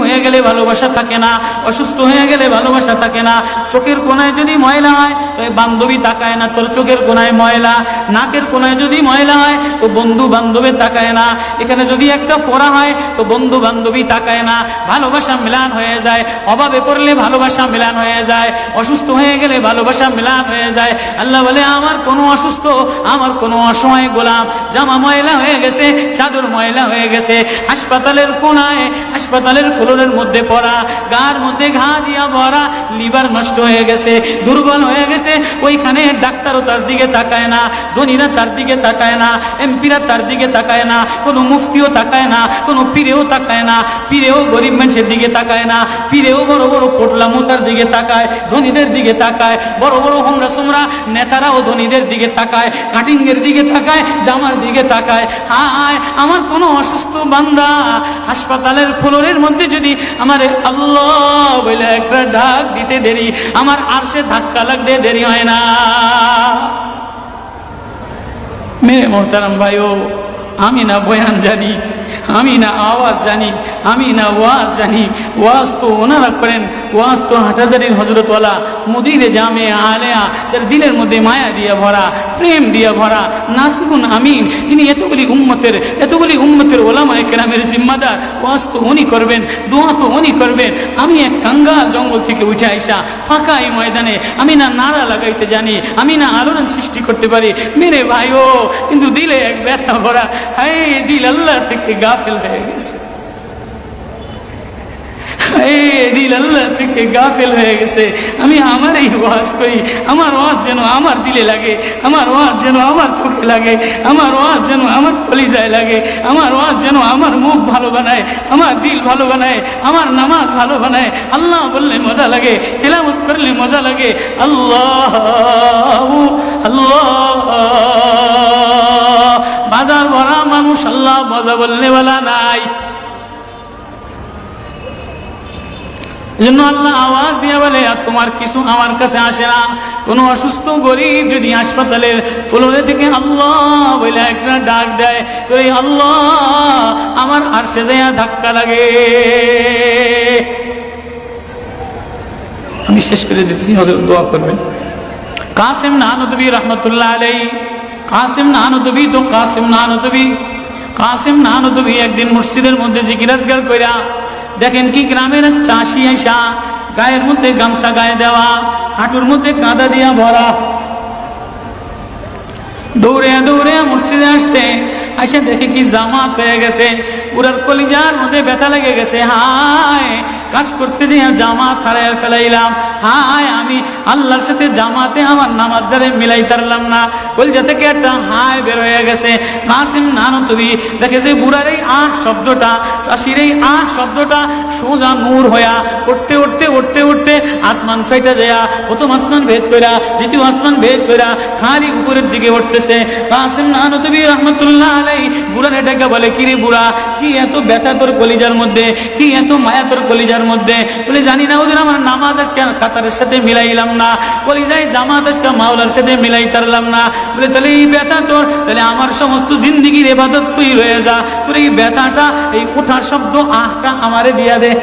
হয়ে গেলে ভালোবাসা থাকে না, অসুস্থ হয়ে গেলে ভালোবাসা থাকে না। চোখের কোনায় যদি ময়লা হয় তো বান্ধবী তাকায় না তোর চোখের কোনায় ময়লা, নাকের কোনায় যদি ময়লা হয় তো বন্ধু বান্ধবী তাকায় না, এখানে যদি একটা ফোড়া হয় তো বন্ধু বান্ধবী তাকায় না। ভালোবাসা মিলান হয়ে যায়, অভাবে পড়লে ভালোবাসা মিলান হয়ে যায়, অসুস্থ হয়ে গেলে ভালোবাসা মিলান হয়ে যায়। আল্লাহ বলে আমার কোনো অসুস্থ, আমার কোনো অসহায় গোলাম জামা ময়লা হয়ে গেছে, চাদর ময়লা হয়ে গেছে, হাসপাতালের কোনায় হাসপাতালের ফ্লোরের মধ্যে পড়া, গার মধ্যে ঘা দিয়া ভরা, লিভার নষ্ট হয়ে গেছে, দুর্বল হয়ে গেছে, ওইখানে ডাক্তারও তার দিকে তাকায় না, ধনীরা তার দিকে তাকায় না, এমপিরা তার দিকে তাকায় না, কোনো মুফতিও তাকায় না, কোনো পীরেও তাকায় না, পীরেও গরিব মানুষের দিকে তাকায় না, পীরেও বড় বড় পোটলা মশার দিকে তাকায়, ধনীদের দিকে তাকায়, বড় বড় হোমরা সোমরা নেতারাও ধনীদের দিকে তাকায়, কাটিংয়ের দিকে তাকায়, জামার দিকে তাকায়। হায় আমার কোনো অসুস্থ বান্দা হাসপাতালের ফ্লোরের মধ্যে যদি আমার আল্লাহ বলে একটা ডাক দিতে দেরি, আমার আরশে ধাক্কা লাগতে দেরি হয় না। মেরে মোহতারাম ভাইও, আমি না বয়ান জানি, আমি না আওয়াজ জানি, আমি না ওয়াজ জানি, ওয়াজ তো ওনারা করেন, ওয়াজ তো হাটহাজারির হজরতওয়ালা মুদিরে জামে আলেয়া, যার দিলের মধ্যে মায়া দিয়ে ভরা, প্রেম দিয়ে ভরা, নাসিবুন আমিন, যিনি এতগুলি উম্মতের ওলামায়ে কেরামের জিম্মাদার, ওয়াজ তো উনি করবেন, দোয়া তো উনি করবেন। আমি এক কাঙ্গাল জঙ্গল থেকে উঠে আইসা ফাঁকা এই ময়দানে আমি না নারা লাগাইতে জানি, আমি না আলোড়ন সৃষ্টি করতে পারি মেরে ভাইও, কিন্তু দিলে এক ব্যথা ভরা, হায় দিল আল্লাহ থেকে গাফেল হয়ে গেছে, দিল আল্লাহ থেকে গাফেল হয়ে গেছে। আমি আমার এই ওয়াজ করি, আমার ওয়াজ যেন আমার দিলে লাগে, আমার ওয়াজ যেন আমার চোখে লাগে, আমার ওয়াজ যেন আমার কলিজায় লাগে, আমার ওয়াজ যেন আমার মুখ ভালো বানায়, আমার দিল ভালো বানায়, আমার নামাজ ভালো বানায়। আল্লাহ বললে মজা লাগে, তেলাওয়াত করলে মজা লাগে। আল্লাহ আল্লাহ, বাজার ভরা মানুষ, আল্লাহ মজা বললে বলা নাই। জন্য আল্লাহ আওয়াজ দিয়ে বলে আর তোমার কিছু আমার কাছে আসে না। কোনো অসুস্থ গরিব যদি হাসপাতালের ফ্লোরে থেকে আল্লাহ বলে একটা ডাক দেয়, তো এই আল্লাহ আমার আরশে যাইয়া ধাক্কা লাগে। আমি শেষ করে দিতেছি, হযরত দোয়া করবেন। কাসিম নানুতুবি রহমতুল্লাহ আলাইহি, কাসিম নানুতুবি তো কাসিম নানুতুবি একদিন মসজিদের মধ্যে জিকির আজকার কইরা দেখেন কি গ্রামের চাষি আইসা গায়ের মধ্যে গামছা গায়ে দেওয়া, হাঁটুর মধ্যে কাদা দিয়া ভরা, দৌড়ে দৌড়ে মসজিদে আসছে। আইসা দেখে কি জামাত হয়ে গেছে, পুরার কলিজার মধ্যে ব্যথা লেগে গেছে। হায় কাজ করতে যেয়ে জামাত হারায় ফেলাইলাম, হায় আমি আল্লাহর সাথে জামাতে আমার নামাজদারে মিলাই তারলাম না। কলিজা থেকে একটা হায় বের হয়ে গেছে। কাসিম নানুতুবি দেখে যে বুড়ার এই আহ শব্দটা, চাষির এই আহ শব্দটা সোজা নূর হইয়া উঠতে উঠতে উঠতে উঠতে আসমান ফেটে যায়, প্রথম আসমান ভেদ কইরা দ্বিতীয় আসমান ভেদ কইরা খালি উপরের দিকে উঠতেছে। কাসিম নানুতুবি রহমতুল্লাহ আলাইহি বুড়ার এটাকে বলে, কিরে বুড়া কি এত ব্যথা তোর কলিজার মধ্যে, কি এত মায়া তোর কলিজার মধ্যে? বলে জানি না হুজুর, আমার নামাজ আজকে কাতারের সাথে মিলাইলাম না, কলিজায় জামাত আজকে মাওলার সাথে মিলাই তারলাম না। বলে তাহলে এই ব্যথা তোর, তাহলে আমার সমস্ত জিন্দিগির ইবাদত তুই রয়ে যা, তোর এই ব্যথাটা, এই ওঠার শব্দ আহটা আমারে দিয়া দে।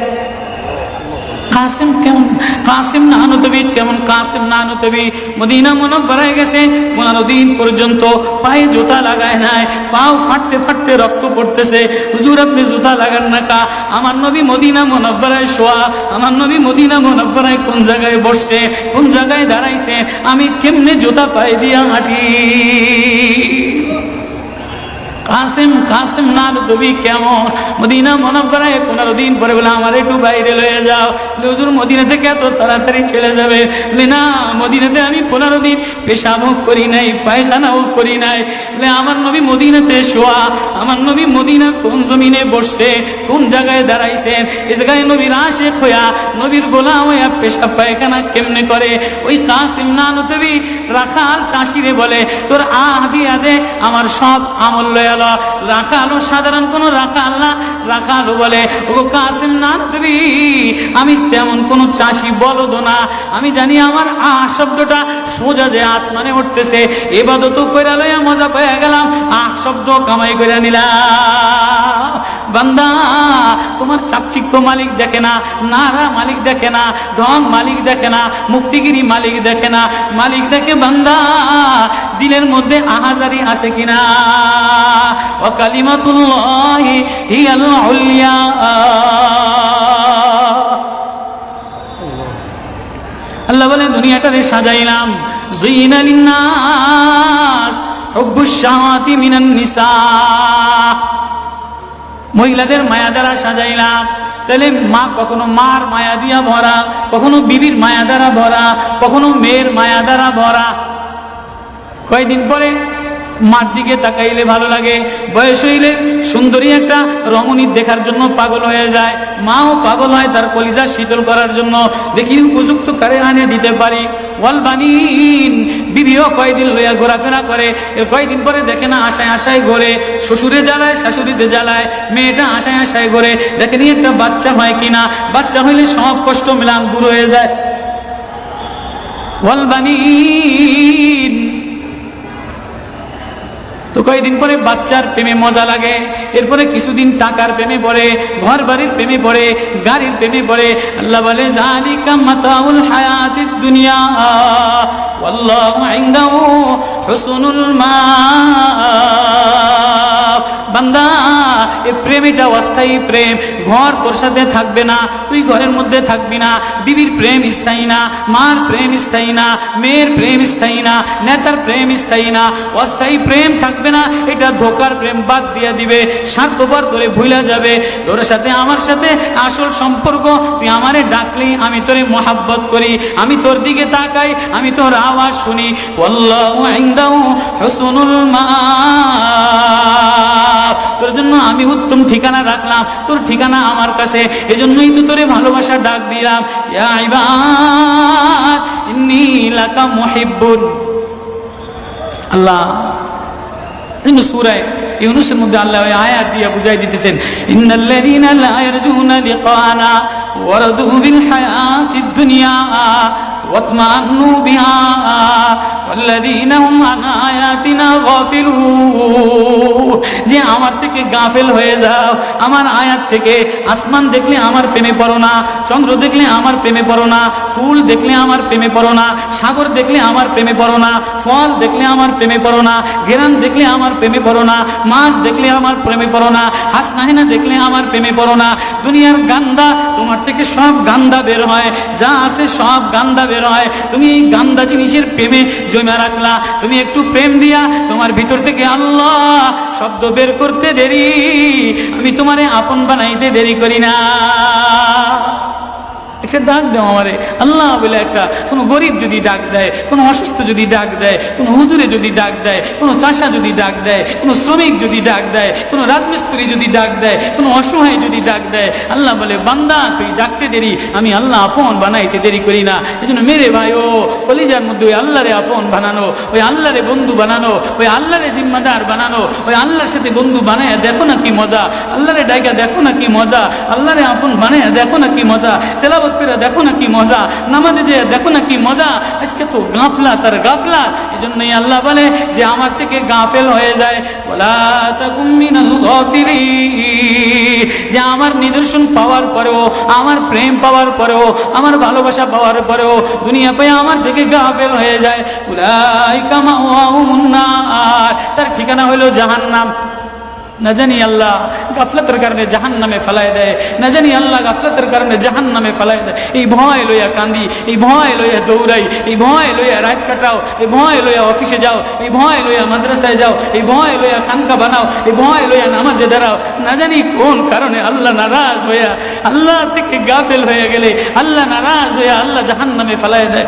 কাসিম কেমন, কাসিম নানুতুবি কেমন? কাসিম নানুতুবি মদিনা মুনাওয়ারায় গেছে, 15 দিন পর্যন্ত পায়ে জুতা লাগায় নাই, পাও ফাটতে ফাটতে রক্ত পড়তেছে। হুজুর আপনি জুতা লাগান না কা? আমার নবী মদিনা মুনাওয়ারায় শোয়া, আমার নবী মদিনা মুনাওয়ারায় কোন জায়গায় বসছে, কোন জায়গায় দাঁড়াইছে, আমি কেমনে জুতা পায়ে দিয়া হাঁটি? কাসিম নানুতুবি কেমন? মদিনা মুনাওয়ারায় 15 দিন পরে বলে আমার একটু বাইরে লয়ে যাও। হুজুর মদিনা থেকে এত তাড়াতাড়ি চলে যাবে? বলে না, মদিনাতে আমি 15 দিন পেশাবও করি নাই, পায়খানাও করি নাই। বলে আমার নবী মদিনাতে শোয়া, আমার নবী মদিনা কোন জমিনে বসছে, কোন জায়গায় দাঁড়াইছেন, এই জায়গায় নবীর আশিক হইয়া, নবীর গোলাম হইয়া পেশাব পায়খানা কেমনে করে? ওই কাসিম নানুতুবি রাখাল চাষিরে বলে তোর আহ দিয়া দে, আমার সব আমল লয়া। রাখালো সাধারণ কোন রাখাল না, রাখালো বলে ও কাসিম নানুতুবি আমি তেমন কোন চাষি বলদ না, আমি জানি আমার আহ শব্দটা সোজা যে আসমানে উঠতেছে, ইবাদত কইরা লইয়া মজা পেয়ে গেলাম, আহ শব্দ কামাই কইরা নিলাম। বান্দা তোমার চাকচিক্য মালিক দেখে না, নারা মালিক দেখে না, ঢং মালিক দেখে না, মুফতিগিরি মালিক দেখে না, মালিক দেখে বান্দা দিলের মধ্যে আহাজারি আছে কিনা। ওয়া কালিমাতুল্লাহি হিয়াল উলিয়া। আল্লাহ বলেন দুনিয়াটারে সাজাইলাম, যুইনা লিন্নাস হুব্বুশ শাহাওয়াতি মিনান নিসা, মহিলাদের মায়া দ্বারা সাজাইলাম। তাহলে মা কখনো মার মায়া দিয়া ভরা, কখনো বিবির মায়া দ্বারা ভরা, কখনো মেয়ের মায়া দ্বারা ভরা। কয়েকদিন পরে মার দিকে তাকাইলে ভালো লাগে, বয়স হইলে সুন্দরী একটা রমণী দেখার জন্য পাগল হয়ে যায়, মাও পাগল হয় তার কলিজা শীতল করার জন্য, দেখি উপযুক্ত কারে আনে দিতে পারি। ওয়াল বানিন, বিবিও কয়েকদিন লইয়া ঘোরাফেরা করে, কয়েকদিন পরে দেখে না আশায় আশায় ঘোরে, শ্বশুরে জ্বালায় শাশুড়িতে জ্বালায়, মেয়েটা আশায় আশায় ঘোরে, দেখেনি একটা বাচ্চা হয় কিনা, বাচ্চা হইলে সব কষ্ট মিলান দূর হয়ে যায়। ওয়াল বানিন, তো কয়েকদিন পরে বাচ্চার প্রেমে মজা লাগে, এরপরে কিছুদিন টাকার প্রেমে পড়ে, ঘর বাড়ির প্রেমে পড়ে, গাড়ির প্রেমে পড়ে। আল্লাহ বলে যালিকা মাতাউল হায়াতিদ দুনিয়া ওয়াল্লাহু ইনদাহু হুসনুল মাআব। বান্দা এই প্রেম এটা অস্থায়ী প্রেম, ঘর তোর সাথে থাকবে না, তুই ঘরের মধ্যে থাকবি না, বিবির প্রেম স্থায়ী না, মার প্রেম স্থায়ী না, মেয়ের প্রেম স্থায়ী না, নেতার প্রেম স্থায়ী না, অস্থায়ী প্রেম থাকবে না। এটা ধোকার প্রেম, বাদ দিয়ে দিবে, স্বার্থপর তোরে ভুলা যাবে। তোর সাথে আমার সাথে আসল সম্পর্ক, তুই আমারে ডাকলি আমি তোরে মোহাব্বত করি, আমি তোর দিকে তাকাই, আমি তোর আওয়াজ শুনি। আল্লাহু ইনদাহু হুসনুল মাআব, তোর জন্য আমি উত্তম ঠিকানা রাখলাম, তোর ঠিকানা আমার কাছে, এজন্যই তো তোরে ভালোবাসা ডাক দিলাম। ইয়া ইবাদ ইন্নী লাকা মুহিব্বুন। আল্লাহ সূরা ইউনূসের মধ্যে আল্লাহ ওই আয়াত দিয়ে বুঝাই দিতেছেন, ইন্নাল্লাযীনা লা ইয়ারজুনা লিকানা ওয়ারাদু বিল হায়াতিদ দুনিয়া ওয়াতমান্নু বিহা ওয়াল্লাযীনা হুম আন আয়াতিনা গাফিলুন। যে আমার থেকে গাফেল হয়ে যাও, আমার আয়াত থেকে। আসমান দেখলে আমার প্রেমে পড়ো না, চন্দ্র দেখলে আমার প্রেমে পড়ো না, ফুল দেখলে আমার প্রেমে পড়ো না, সাগর দেখলে আমার প্রেমে পড়ো না, ফল দেখলে আমার প্রেমে পড়ো না, ঘেরান দেখলে আমার প্রেমে পড়ো না, মাছ দেখলে আমার প্রেমে পড়ো না, হাসনাহিনা দেখলে আমার প্রেমে পড়ো না। দুনিয়ার গান্দা, তোমার থেকে সব গান্দা বের হয়, যা আছে সব গান্দা বের হয়। তুমি এই গান্দা জিনিসের প্রেমে জমা রাখলা, তুমি একটু প্রেম দিয়া তোমার ভিতর থেকে আল্লাহ শব্দ বের করতে দেরি, আমি তোমারে আপন বানাইতে দেরি করি না। একটা ডাক দেও আমারে আল্লাহ বলে, একটা কোনো গরিব যদি ডাক দেয়, কোনো অসুস্থ যদি ডাক দেয়, কোনো হুজুরে যদি ডাক দেয়, কোনো চাষা যদি ডাক দেয়, কোনো শ্রমিক যদি ডাক দেয়, কোনো রাজমিস্ত্রি যদি ডাক দেয়, কোনো অসহায় যদি ডাক দেয়, আল্লাহ বলে বান্দা তুই ডাকতে দেরি, আমি আল্লাহ আপন বানাইতে দেরি করি না। এই জন্য মেরে ভাই ও কলিজার মধ্যে ওই আল্লাহরে আপন বানানো, ওই আল্লাহরে বন্ধু বানানো, ওই আল্লাহরে জিম্মাদার বানানো, ওই আল্লাহর সাথে বন্ধু বানায় দেখো না কি মজা, আল্লাহরে ডাইকা দেখো না কি মজা, আল্লাহরে আপন বানায় দেখো না কি মজা, তেলাওয়াত করে দেখো না কি মজা, নামাজে যে দেখো না কি মজা। আজকে তো গাফলাত আর গাফলাত, এজন্যই আল্লাহ বলে যে আমার থেকে গাফেল হয়ে যায়, ওয়ালা তাকুম মিনাল গাফিলিন। যে আমার নিদর্শন পাওয়ার পরেও, আমার প্রেম পাওয়ার পরেও, আমার ভালোবাসা পাওয়ার পরেও দুনিয়া পেয়ে আমার থেকে গাফেল হয়ে যায়, উলাইকা মাওয়াহুমুন নার, তার ঠিকানা হলো জাহান্নাম। না জানি আল্লাহ গাফলতের কারণে জাহান্নামে ফেলায় দেয়, না জানি আল্লাহ গাফলতের কারণে জাহান্নামে ফেলায় দেয়। এই ভয় লইয়া কান্দি, এই ভয় লইয়া দৌড়াই, এই ভয় লইয়া রাত কাটাও, এই ভয় লইয়া অফিসে যাও, এই ভয় লইয়া মাদ্রাসায় যাও, এই ভয় লইয়া খানকা বানাও, এই ভয় লইয়া নামাজে দাঁড়াও। না জানি কোন কারণে আল্লাহ নারাজ হইয়া, আল্লাহ থেকে গাফেল হয়ে গেলে আল্লাহ নারাজ হইয়া আল্লাহ জাহান্নামে ফেলায় দেয়।